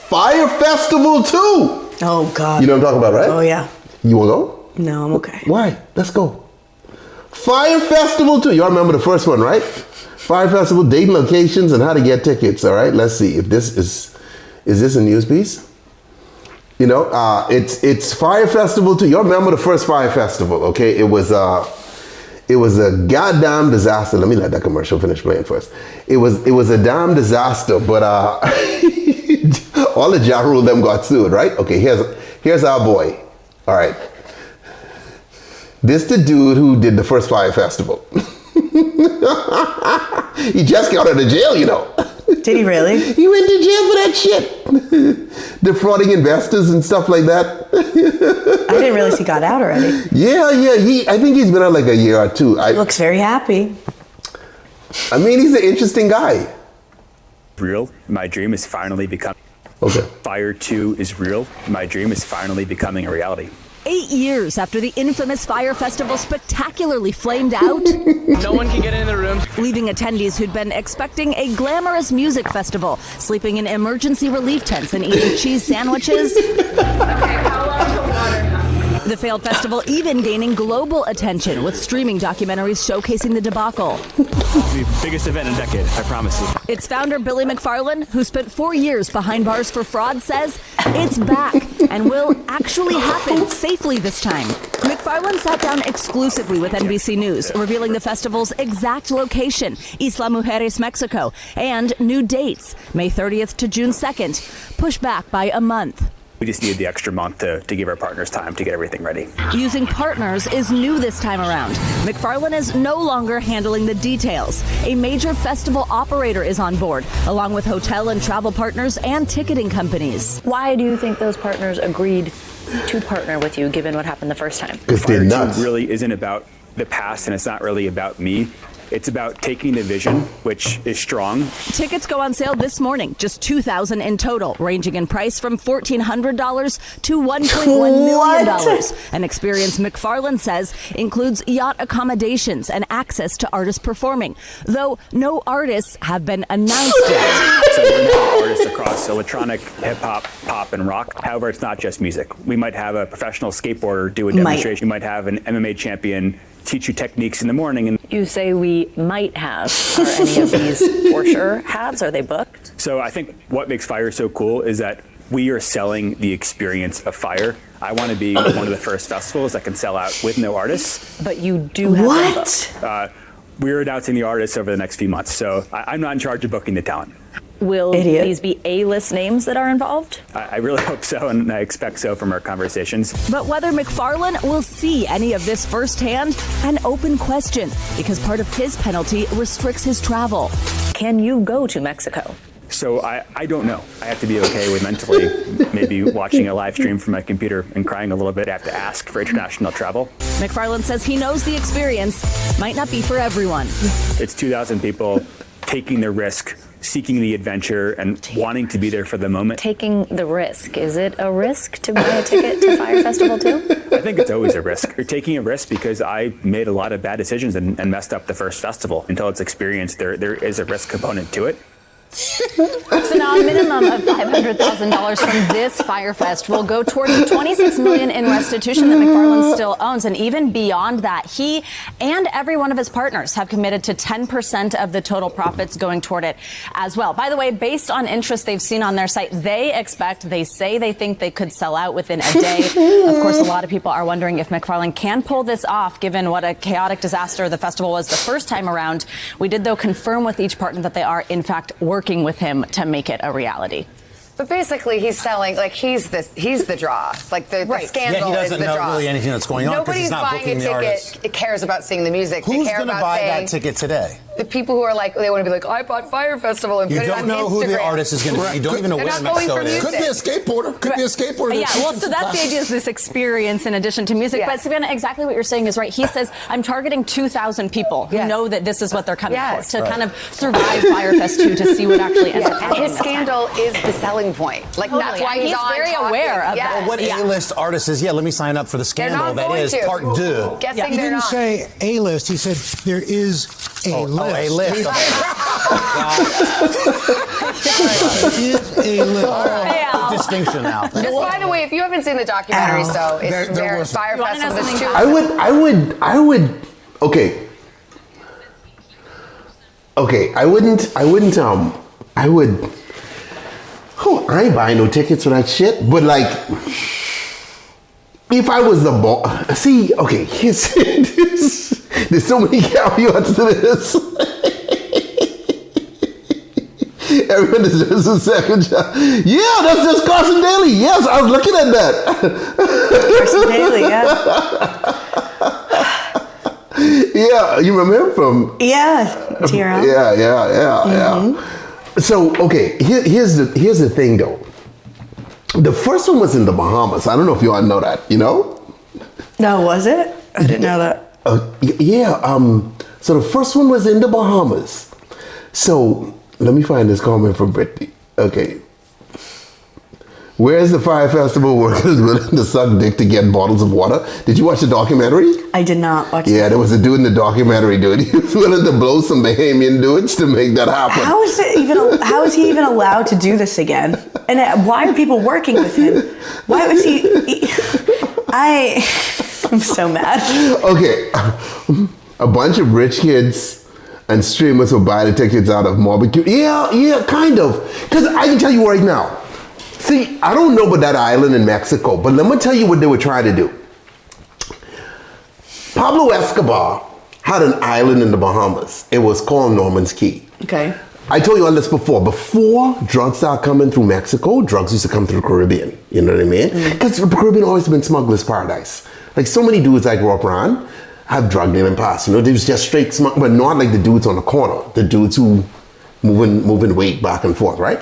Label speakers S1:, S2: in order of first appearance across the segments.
S1: Fyre Festival too.
S2: Oh God.
S1: You know what I'm talking about, right?
S2: Oh yeah.
S1: You wanna go?
S2: No, I'm okay.
S1: Why? Let's go. Fyre Festival too. Y'all remember the first one, right? Fyre Festival, date locations and how to get tickets. All right. Let's see if this is this a news piece? You know, it's Fyre Festival too. Y'all remember the first Fyre Festival? Okay, it was a goddamn disaster. Let me let that commercial finish playing first. It was a damn disaster, but all the Ja Rule them got sued, right? Okay, here's our boy. All right, this the dude who did the first Fyre Festival. He just got out of jail, you know.
S2: Did he really?
S1: He went to jail for that shit. Defrauding investors and stuff like that.
S2: I didn't realize he got out already.
S1: Yeah. I think he's been out like a year or two.
S2: He looks very happy.
S1: I mean, he's an interesting guy.
S3: Real. My dream is finally becoming.
S1: Okay.
S3: Fyre 2 is real. My dream is finally becoming a reality.
S4: 8 years after the infamous Fyre Festival spectacularly flamed out,
S5: no one can get in the room,
S4: leaving attendees who'd been expecting a glamorous music festival, sleeping in emergency relief tents and eating cheese sandwiches. The failed festival even gaining global attention, with streaming documentaries showcasing the debacle.
S3: The biggest event in a decade, I promise you.
S4: Its founder, Billy McFarland, who spent 4 years behind bars for fraud, says it's back and will actually happen safely this time. McFarland sat down exclusively with NBC News, revealing the festival's exact location, Isla Mujeres, Mexico, and new dates, May 30th to June 2nd, pushed back by a month.
S3: We just needed the extra month to give our partners time to get everything ready.
S4: Using partners is new this time around. McFarland is no longer handling the details. A major festival operator is on board, along with hotel and travel partners and ticketing companies.
S6: Why do you think those partners agreed to partner with you, given what happened the first time?
S3: Fyre 2 really isn't about the past, and it's not really about me. It's about taking the vision, which is strong.
S4: Tickets go on sale this morning, just $2,000 in total, ranging in price from $1,400 to $1.1 million. An experience McFarland says includes yacht accommodations and access to artists performing, though no artists have been announced yet.
S3: So we're now artists across electronic, hip-hop, pop, and rock. However, it's not just music. We might have a professional skateboarder do a demonstration. We might have an MMA champion teach you techniques in the morning. And
S6: you say we might have. Are any of these for sure haves? Are they booked?
S3: So I think what makes Fyre so cool is that we are selling the experience of Fyre. I want to be one of the first festivals that can sell out with no artists.
S6: But you do have
S2: what?
S3: We're announcing the artists over the next few months, so I'm not in charge of booking the talent.
S6: Will these be A-list names that are involved?
S3: I really hope so, and I expect so from our conversations.
S4: But whether McFarland will see any of this firsthand, an open question, because part of his penalty restricts his travel.
S6: Can you go to Mexico?
S3: So I don't know. I have to be okay with mentally maybe watching a live stream from my computer and crying a little bit. I have to ask for international travel.
S4: McFarland says he knows the experience might not be for everyone.
S3: It's 2,000 people taking the risk, seeking the adventure, and wanting to be there for the moment.
S6: Taking the risk. Is it a risk to buy a ticket to Fyre Festival too?
S3: I think it's always a risk. You're taking a risk because I made a lot of bad decisions and messed up the first festival. Until it's experienced, there is a risk component to it.
S4: So now a minimum of $500,000 from this Fyre Fest will go toward the $26 million in restitution that McFarland still owns. And even beyond that, he and every one of his partners have committed to 10% of the total profits going toward it as well. By the way, based on interest they've seen on their site, they say they think they could sell out within a day. Of course, a lot of people are wondering if McFarland can pull this off, given what a chaotic disaster the festival was the first time around. We did, though, confirm with each partner that they are, in fact, working with him to make it a reality.
S7: But basically, he's selling, like, he's the draw. Like, the scandal is the draw.
S8: He doesn't know really anything that's going on because he's not booking the artists.
S7: Nobody's buying a ticket. It cares about seeing the music.
S8: Who's going to buy that ticket today?
S7: The people who are like, they want to be like, I bought Fyre Festival and put it on Instagram.
S8: You don't know who the artist is going to be. You don't even know where Mexico is.
S9: Could be a skateboarder. Could be a skateboarder.
S4: Yeah, well, so that's the idea, is this experience in addition to music. But Savannah, exactly what you're saying is right. He says, I'm targeting 2,000 people who know that this is what they're coming for, to kind of survive Fyre Fest 2, to see what actually ends up happening.
S7: And his scandal is the selling point. Like, that's why he's
S4: very aware of
S8: that. Well, what A-list artist is, let me sign up for the scandal. That is part deux.
S7: He
S10: didn't say A-list. He said there is a list.
S8: Oh, a list.
S10: There is a list.
S4: Hey, Al.
S8: distinction now.
S7: Just by the way, if you haven't seen the documentary, so it's
S9: There was-
S7: Fyre Festival. There's two.
S1: I ain't buying no tickets for that shit, but like, if I was the boss, see, okay, there's so many caveats to this. Everyone deserves a second shot. Yeah, that's just Carson Daly. Yes, I was looking at that.
S2: Carson Daly, yeah.
S1: Yeah, you remember him from?
S2: Yeah, Tyrone.
S1: Yeah. So, okay, here's the thing though. The first one was in the Bahamas. I don't know if you all know that, you know?
S2: No, was it? I didn't know that.
S1: So the first one was in the Bahamas. So, let me find this comment from Brittany. Okay. Where's the Fyre Festival workers willing to suck dick to get bottles of water? Did you watch the documentary?
S2: I did not watch
S1: Yeah, there was a dude in the documentary, dude. He was willing to blow some Bahamian dudes to make that happen.
S2: How is he even allowed to do this again? And why are people working with him? Why was I'm so mad.
S1: Okay. A bunch of rich kids and streamers will buy the tickets out of barbecue. Yeah, kind of. Because I can tell you right now. See, I don't know about that island in Mexico, but let me tell you what they were trying to do. Pablo Escobar had an island in the Bahamas. It was called Norman's Cay.
S2: Okay.
S1: I told you all this before. Before drugs started coming through Mexico, drugs used to come through the Caribbean. You know what I mean? Because the Caribbean always been smuggler's paradise. Like so many dudes I grew up around have drug dealing past. You know, they was just straight smuggle, but not like the dudes on the corner. The dudes who moving weight back and forth, right?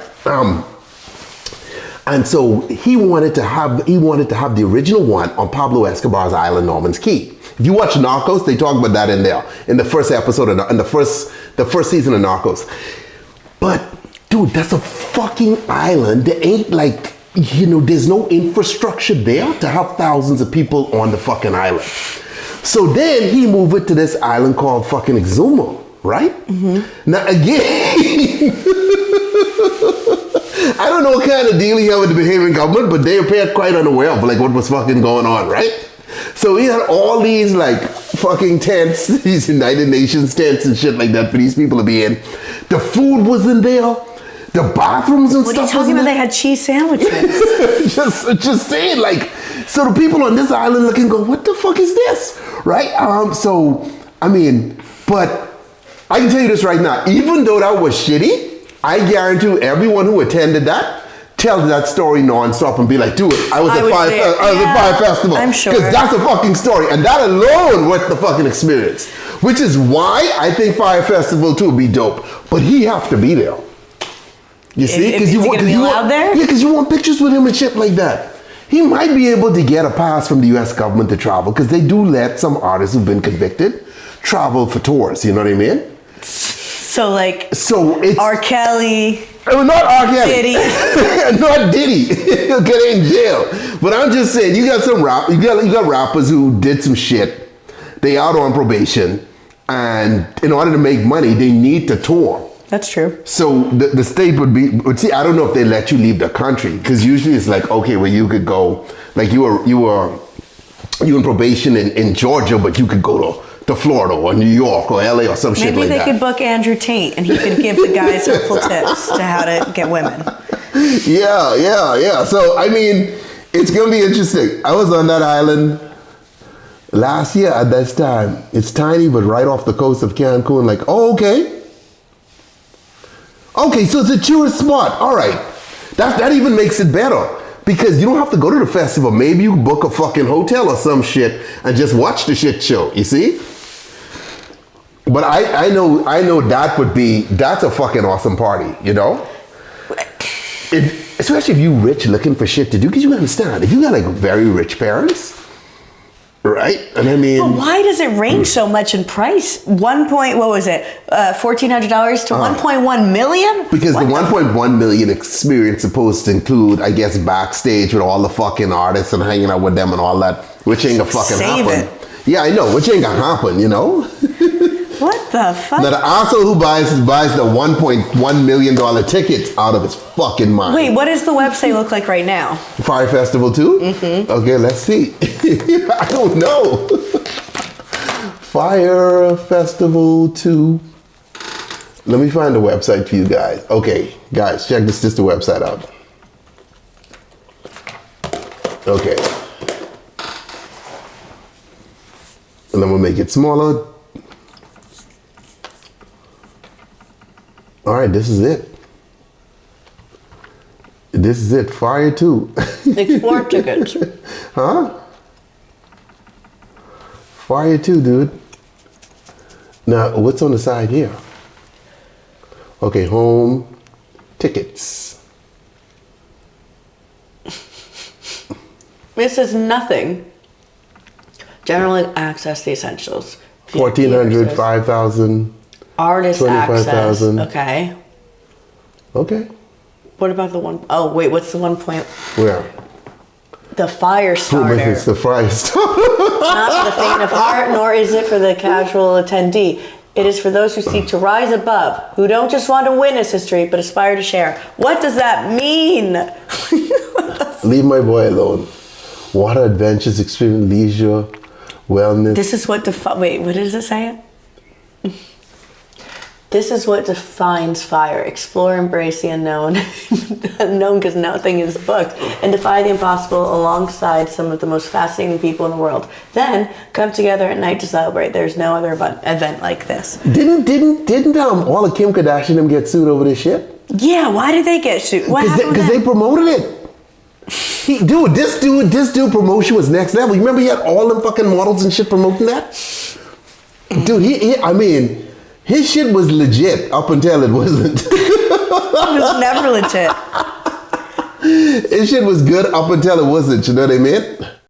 S1: And so he wanted to have the original one on Pablo Escobar's island, Norman's Cay. If you watch Narcos, they talk about that in there in the first episode in the first season of Narcos. But dude, that's a fucking island. There ain't like, you know, there's no infrastructure there to have thousands of people on the fucking island. So then he moved it to this island called fucking Exuma, right? Mm-hmm. Now again. I don't know what kind of deal he had with the Bahamian government, but they appeared quite unaware of like what was fucking going on, right? So he had all these like fucking tents, these United Nations tents and shit like that for these people to be in. The food wasn't there. The bathrooms and
S2: stuff.
S1: What are you
S2: talking about? They had cheese sandwiches.
S1: just saying, like, so the people on this island look and go, what the fuck is this? Right? So, I mean, but I can tell you this right now, even though that was shitty, I guarantee you everyone who attended that tells that story nonstop and be like, dude, I was at Fyre Festival.
S2: I'm sure.
S1: Because that's a fucking story. And that alone worth the fucking experience. Which is why I think Fyre Festival 2 would be dope. But he have to be there. You see?
S2: Is he going to be allowed there?
S1: Yeah, because you want pictures with him and shit like that. He might be able to get a pass from the U.S. government to travel because they do let some artists who've been convicted travel for tours. You know what I mean?
S2: So it's R. Kelly.
S1: Not R. Kelly.
S2: Diddy.
S1: Not Diddy. He'll get in jail. But I'm just saying, you got some you got rappers who did some shit. They out on probation, and in order to make money, they need to tour.
S2: That's true.
S1: So the state would see. I don't know if they let you leave the country because usually it's like, okay, well you could go, like you were in probation in Georgia, but you could go to Florida or New York or LA or some shit like that.
S2: Maybe they could book Andrew Tate and he could give the guys helpful tips to how to get women.
S1: Yeah. So, I mean, it's going to be interesting. I was on that island last year at this time. It's tiny, but right off the coast of Cancun. Like, oh, okay. Okay, so it's a tourist spot. All right. That even makes it better. Because you don't have to go to the festival. Maybe you book a fucking hotel or some shit and just watch the shit show. You see? But I know that's a fucking awesome party, you know? Especially if you rich looking for shit to do, because you understand, if you got like very rich parents, right? And I mean,
S2: but why does it range so much in price? $1,400 to 1.1 million?
S1: Because the 1.1 million experience supposed to include, I guess, backstage with all the fucking artists and hanging out with them and all that, which ain't gonna fucking happen. Yeah, I know, which ain't gonna happen, you know?
S2: What the fuck?
S1: Now the asshole who buys the $1.1 million tickets out of his fucking mind.
S2: Wait, what does the website look like right now?
S1: Fyre Festival 2? Mm-hmm. Okay, let's see. I don't know. Fyre Festival 2. Let me find the website for you guys. Okay, guys, check this the website out. Okay. And I'm gonna make it smaller. All right, this is it. This is it, Fyre 2.
S2: Explore tickets.
S1: Huh? Fyre 2, dude. Now, what's on the side here? Okay, home, tickets.
S2: This is nothing. Generally access the essentials.
S1: 1,400, 5,000.
S2: Artist access.
S1: 25,000.
S2: Okay.
S1: Okay.
S2: What about the one? Oh, wait, what's the 1 point?
S1: Where?
S2: The fire starter.
S1: It's the Fyre starter.
S2: It's not for the faint of heart, nor is it for the casual attendee. It is for those who seek to rise above, who don't just want to witness history, but aspire to share. What does that mean?
S1: Leave my boy alone. Water adventures, experience, leisure, wellness.
S2: This is what wait, what does it say? This is what defines Fyre. Explore, embrace the unknown. Unknown because nothing is booked. And defy the impossible alongside some of the most fascinating people in the world. Then come together at night to celebrate. There's no other event like this.
S1: Didn't all of Kim Kardashian them get sued over this shit?
S2: Yeah, why did they get sued? What happened?
S1: Because they promoted it. This dude promotion was next level. You remember he had all them fucking models and shit promoting that? Dude, I mean, his shit was legit up until it wasn't.
S2: It was never legit.
S1: His shit was good up until it wasn't, you know what I mean?